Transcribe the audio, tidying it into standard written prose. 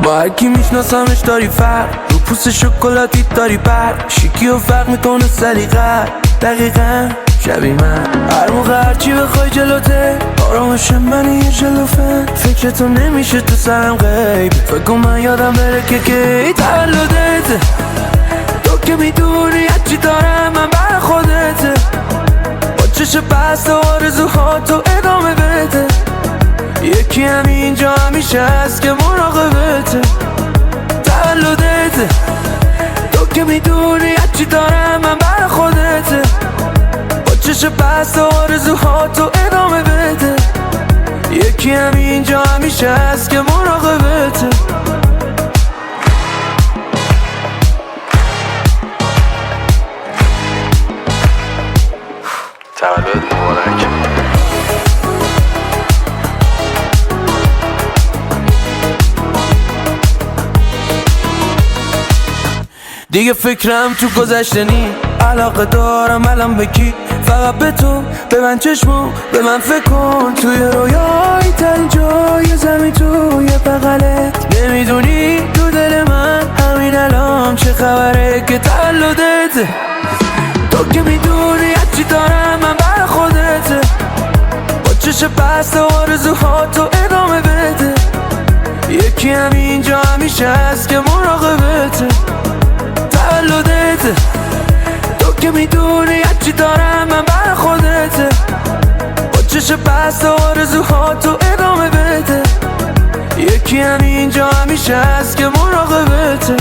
با هرکی میشناسمش داری فرق، رو پوست شکلاتی داری برق، شیکی و فرق میکنه سلیقه دقیقا شبیه من. هر موقع هرچی بخوای جلوته، آرامش منی یه جلوفه، فکرتو نمیشه تو سرم غیب، فکر کن من یادم بره که کی تولدته. تو که میدونی هرچی دارم من بر خودته، با چشم بسته آرزوها تو ادامه بده. یکی همینجا همیشه هست که مراقبته. تولدته، تو که میدونی هرچی دارم من بر خودته، با چشم بسته آرزوها تو ادامه بده. یکی همینجا همیشه هست که مراقبته. تولد مبارک. دیگه فکرم تو گذشته نی، علاقه دارم الان به کی؟ فقط به تو، به من چشمو، به من فکر کن. توی رویای تن جای زمین توی بغلت، نمیدونی تو دل من همین الان چه خبره که تولدته. تو که میدونی هرچی دارم من بر خودته، با چشم بسته آرزوها تو ادامه بده. یکی همینجا همیشه هست که مراقبته. تولدته، تو که میدونی هرچی دارم من بر خودته، با چشم بسته آرزوها تو ادامه بده. یکی همینجا همیشه هست که مراقبته.